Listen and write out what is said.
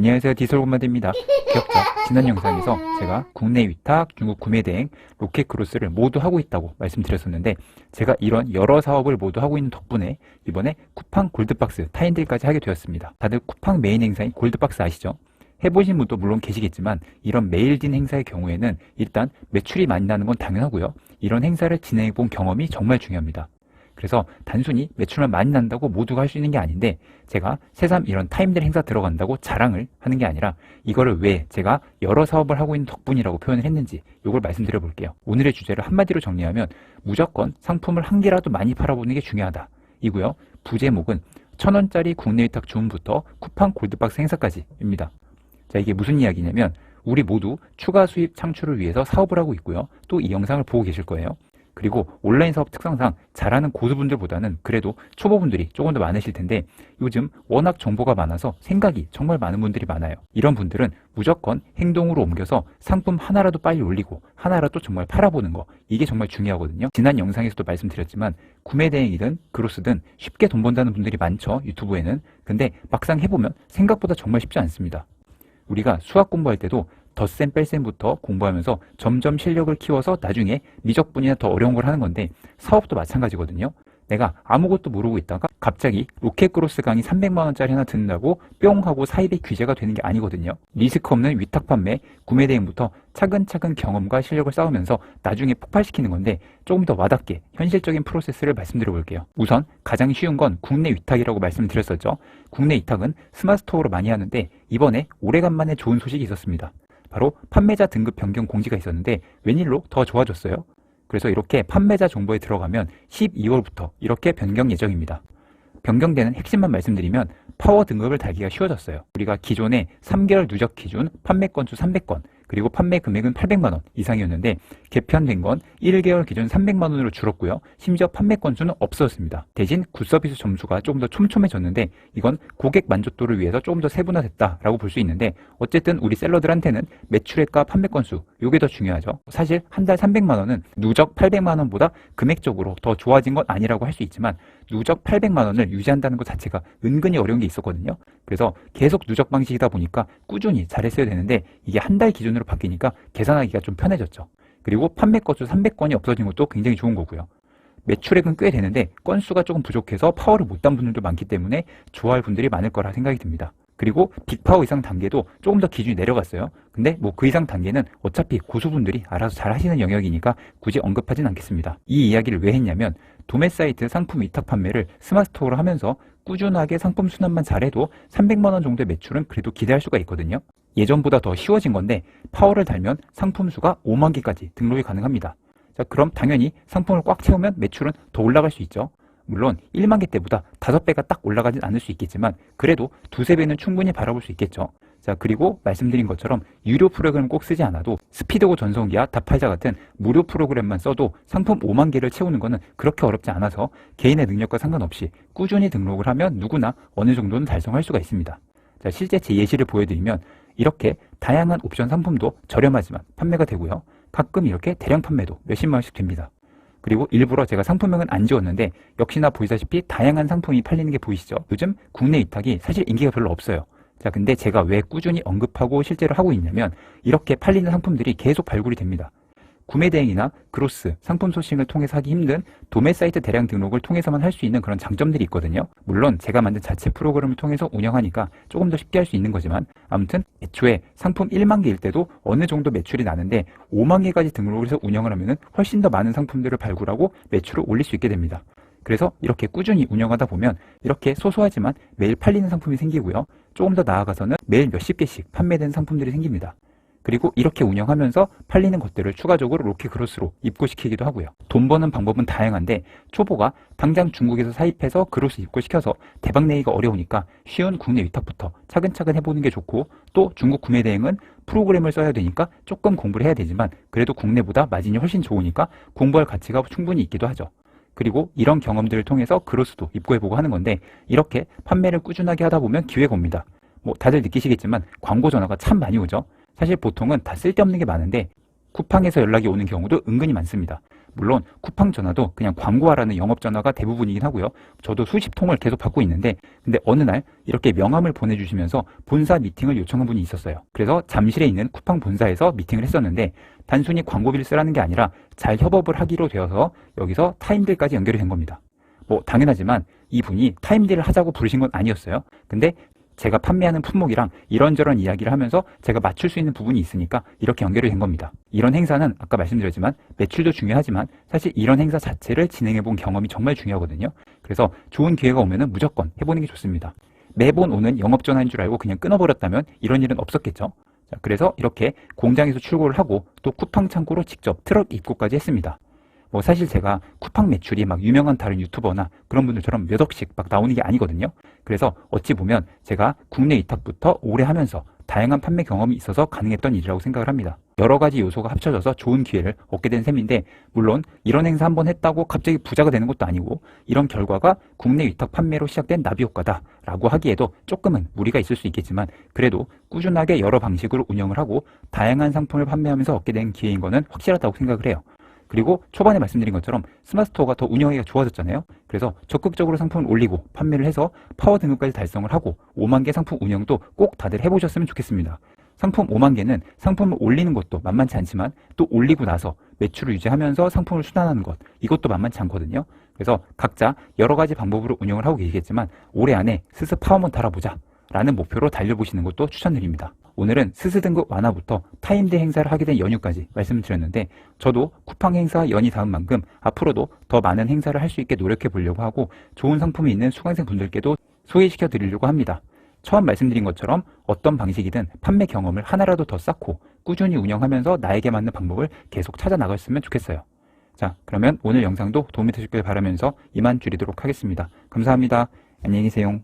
안녕하세요, 디솔고마드입니다. 기억자 지난 영상에서 제가 국내 위탁, 중국 구매 대행, 로켓 크로스를 모두 하고 있다고 말씀드렸었는데, 제가 이런 여러 사업을 모두 하고 있는 덕분에 이번에 쿠팡 골드박스 타인들까지 하게 되었습니다. 다들 쿠팡 메인 행사인 골드박스 아시죠? 해보신 분도 물론 계시겠지만, 이런 메일진 행사의 경우에는 일단 매출이 많이 나는 건 당연하고요, 이런 행사를 진행해 본 경험이 정말 중요합니다. 그래서 단순히 매출만 많이 난다고 모두가 할 수 있는 게 아닌데, 제가 새삼 이런 타임들 행사 들어간다고 자랑을 하는 게 아니라 이거를 왜 제가 여러 사업을 하고 있는 덕분이라고 표현을 했는지 이걸 말씀드려 볼게요. 오늘의 주제를 한마디로 정리하면 무조건 상품을 한 개라도 많이 팔아보는 게 중요하다 이고요. 부제목은 1,000원짜리 국내 위탁 주문부터 쿠팡 골드박스 행사까지입니다. 자, 이게 무슨 이야기냐면 우리 모두 추가 수입 창출을 위해서 사업을 하고 있고요. 또 이 영상을 보고 계실 거예요. 그리고 온라인 사업 특성상 잘하는 고수분들보다는 그래도 초보분들이 조금 더 많으실 텐데, 요즘 워낙 정보가 많아서 생각이 정말 많은 분들이 많아요. 이런 분들은 무조건 행동으로 옮겨서 상품 하나라도 빨리 올리고 하나라도 정말 팔아보는 거, 이게 정말 중요하거든요. 지난 영상에서도 말씀드렸지만 구매 대행이든 그로스든 쉽게 돈 번다는 분들이 많죠, 유튜브에는. 근데 막상 해보면 생각보다 정말 쉽지 않습니다. 우리가 수학 공부할 때도 덧셈 뺄셈부터 공부하면서 점점 실력을 키워서 나중에 미적분이나 더 어려운 걸 하는 건데, 사업도 마찬가지거든요. 내가 아무것도 모르고 있다가 갑자기 로켓 크로스 강의 300만원짜리 하나 듣는다고 뿅 하고 사입의 규제가 되는 게 아니거든요. 리스크 없는 위탁 판매, 구매 대행부터 차근차근 경험과 실력을 쌓으면서 나중에 폭발시키는 건데, 조금 더 와닿게 현실적인 프로세스를 말씀드려 볼게요. 우선 가장 쉬운 건 국내 위탁이라고 말씀드렸었죠. 국내 위탁은 스마트스토어로 많이 하는데, 이번에 오래간만에 좋은 소식이 있었습니다. 바로 판매자 등급 변경 공지가 있었는데 웬일로 더 좋아졌어요. 그래서 이렇게 판매자 정보에 들어가면 12월부터 이렇게 변경 예정입니다. 변경되는 핵심만 말씀드리면 파워 등급을 달기가 쉬워졌어요. 우리가 기존에 3개월 누적 기준 판매 건수 300건, 그리고 판매 금액은 800만원 이상이었는데 개편된 건 1개월 기준 300만원으로 줄었고요. 심지어 판매 건수는 없어졌습니다. 대신 굿서비스 점수가 조금 더 촘촘해졌는데, 이건 고객 만족도를 위해서 조금 더 세분화됐다라고 볼 수 있는데, 어쨌든 우리 셀러들한테는 매출액과 판매 건수, 이게 더 중요하죠. 사실 한 달 300만원은 누적 800만원보다 금액적으로 더 좋아진 건 아니라고 할 수 있지만, 누적 800만원을 유지한다는 것 자체가 은근히 어려운 게 있었거든요. 그래서 계속 누적 방식이다 보니까 꾸준히 잘했어야 되는데, 이게 한 달 기준으로 바뀌니까 계산하기가 좀 편해졌죠. 그리고 판매 건수 300건이 없어진 것도 굉장히 좋은 거고요. 매출액은 꽤 되는데 건수가 조금 부족해서 파워를 못 단 분들도 많기 때문에 좋아할 분들이 많을 거라 생각이 듭니다. 그리고 빅파워 이상 단계도 조금 더 기준이 내려갔어요. 근데 뭐 그 이상 단계는 어차피 고수분들이 알아서 잘 하시는 영역이니까 굳이 언급하진 않겠습니다. 이 이야기를 왜 했냐면, 도매 사이트 상품 위탁 판매를 스마트스토어로 하면서 꾸준하게 상품 순환만 잘해도 300만원 정도의 매출은 그래도 기대할 수가 있거든요. 예전보다 더 쉬워진 건데, 파워를 달면 상품 수가 5만 개까지 등록이 가능합니다. 자, 그럼 당연히 상품을 꽉 채우면 매출은 더 올라갈 수 있죠. 물론 1만 개 때보다 5배가 딱 올라가진 않을 수 있겠지만 그래도 2~3배는 충분히 바라볼 수 있겠죠. 자, 그리고 말씀드린 것처럼 유료 프로그램 꼭 쓰지 않아도 스피드고 전성기와 다팔자 같은 무료 프로그램만 써도 상품 5만 개를 채우는 거는 그렇게 어렵지 않아서 개인의 능력과 상관없이 꾸준히 등록을 하면 누구나 어느 정도는 달성할 수가 있습니다. 자, 실제 제 예시를 보여드리면 이렇게 다양한 옵션 상품도 저렴하지만 판매가 되고요. 가끔 이렇게 대량 판매도 몇십만 원씩 됩니다. 그리고 일부러 제가 상품명은 안 지웠는데 역시나 보시다시피 다양한 상품이 팔리는 게 보이시죠? 요즘 국내 위탁이 사실 인기가 별로 없어요. 자, 근데 제가 왜 꾸준히 언급하고 실제로 하고 있냐면, 이렇게 팔리는 상품들이 계속 발굴이 됩니다. 구매 대행이나 그로스, 상품 소싱을 통해서 하기 힘든 도매 사이트 대량 등록을 통해서만 할 수 있는 그런 장점들이 있거든요. 물론 제가 만든 자체 프로그램을 통해서 운영하니까 조금 더 쉽게 할 수 있는 거지만, 아무튼 애초에 상품 1만 개일 때도 어느 정도 매출이 나는데 5만 개까지 등록을 해서 운영을 하면 훨씬 더 많은 상품들을 발굴하고 매출을 올릴 수 있게 됩니다. 그래서 이렇게 꾸준히 운영하다 보면 이렇게 소소하지만 매일 팔리는 상품이 생기고요. 조금 더 나아가서는 매일 몇십 개씩 판매되는 상품들이 생깁니다. 그리고 이렇게 운영하면서 팔리는 것들을 추가적으로 로켓 크로스로 입고시키기도 하고요. 돈 버는 방법은 다양한데, 초보가 당장 중국에서 사입해서 크로스 입고시켜서 대박 내기가 어려우니까 쉬운 국내 위탁부터 차근차근 해보는 게 좋고, 또 중국 구매 대행은 프로그램을 써야 되니까 조금 공부를 해야 되지만 그래도 국내보다 마진이 훨씬 좋으니까 공부할 가치가 충분히 있기도 하죠. 그리고 이런 경험들을 통해서 크로스도 입고해보고 하는 건데, 이렇게 판매를 꾸준하게 하다 보면 기회가 옵니다. 뭐 다들 느끼시겠지만 광고 전화가 참 많이 오죠. 사실 보통은 다 쓸데없는 게 많은데 쿠팡에서 연락이 오는 경우도 은근히 많습니다. 물론 쿠팡 전화도 그냥 광고하라는 영업 전화가 대부분이긴 하고요. 저도 수십 통을 계속 받고 있는데 근데 어느 날 이렇게 명함을 보내주시면서 본사 미팅을 요청한 분이 있었어요. 그래서 잠실에 있는 쿠팡 본사에서 미팅을 했었는데 단순히 광고비를 쓰라는 게 아니라 잘 협업을 하기로 되어서 여기서 타임딜까지 연결이 된 겁니다. 뭐 당연하지만 이분이 타임딜을 하자고 부르신 건 아니었어요. 근데 제가 판매하는 품목이랑 이런저런 이야기를 하면서 제가 맞출 수 있는 부분이 있으니까 이렇게 연결이 된 겁니다. 이런 행사는 아까 말씀드렸지만 매출도 중요하지만 사실 이런 행사 자체를 진행해 본 경험이 정말 중요하거든요. 그래서 좋은 기회가 오면은 무조건 해보는 게 좋습니다. 매번 오는 영업전화인 줄 알고 그냥 끊어버렸다면 이런 일은 없었겠죠. 자, 그래서 이렇게 공장에서 출고를 하고 또 쿠팡 창고로 직접 트럭 입고까지 했습니다. 뭐 사실 제가 쿠팡 매출이 막 유명한 다른 유튜버나 그런 분들처럼 몇 억씩 막 나오는 게 아니거든요. 그래서 어찌 보면 제가 국내 위탁부터 오래 하면서 다양한 판매 경험이 있어서 가능했던 일이라고 생각을 합니다. 여러 가지 요소가 합쳐져서 좋은 기회를 얻게 된 셈인데 물론 이런 행사 한번 했다고 갑자기 부자가 되는 것도 아니고 이런 결과가 국내 위탁 판매로 시작된 나비 효과다라고 하기에도 조금은 무리가 있을 수 있겠지만 그래도 꾸준하게 여러 방식으로 운영을 하고 다양한 상품을 판매하면서 얻게 된 기회인 거는 확실하다고 생각을 해요. 그리고 초반에 말씀드린 것처럼 스마트스토어가 더 운영하기가 좋아졌잖아요. 그래서 적극적으로 상품을 올리고 판매를 해서 파워 등급까지 달성을 하고 5만 개 상품 운영도 꼭 다들 해보셨으면 좋겠습니다. 상품 5만 개는 상품을 올리는 것도 만만치 않지만 또 올리고 나서 매출을 유지하면서 상품을 순환하는 것 이것도 만만치 않거든요. 그래서 각자 여러 가지 방법으로 운영을 하고 계시겠지만 올해 안에 스스 파워만 달아보자 라는 목표로 달려보시는 것도 추천드립니다. 오늘은 스스 등급 완화부터 타임대 행사를 하게 된 연휴까지 말씀을 드렸는데 저도 쿠팡 행사 연이 닿은 만큼 앞으로도 더 많은 행사를 할 수 있게 노력해 보려고 하고 좋은 상품이 있는 수강생 분들께도 소개시켜 드리려고 합니다. 처음 말씀드린 것처럼 어떤 방식이든 판매 경험을 하나라도 더 쌓고 꾸준히 운영하면서 나에게 맞는 방법을 계속 찾아 나갔으면 좋겠어요. 자, 그러면 오늘 영상도 도움이 되셨길 바라면서 이만 줄이도록 하겠습니다. 감사합니다. 안녕히 계세요.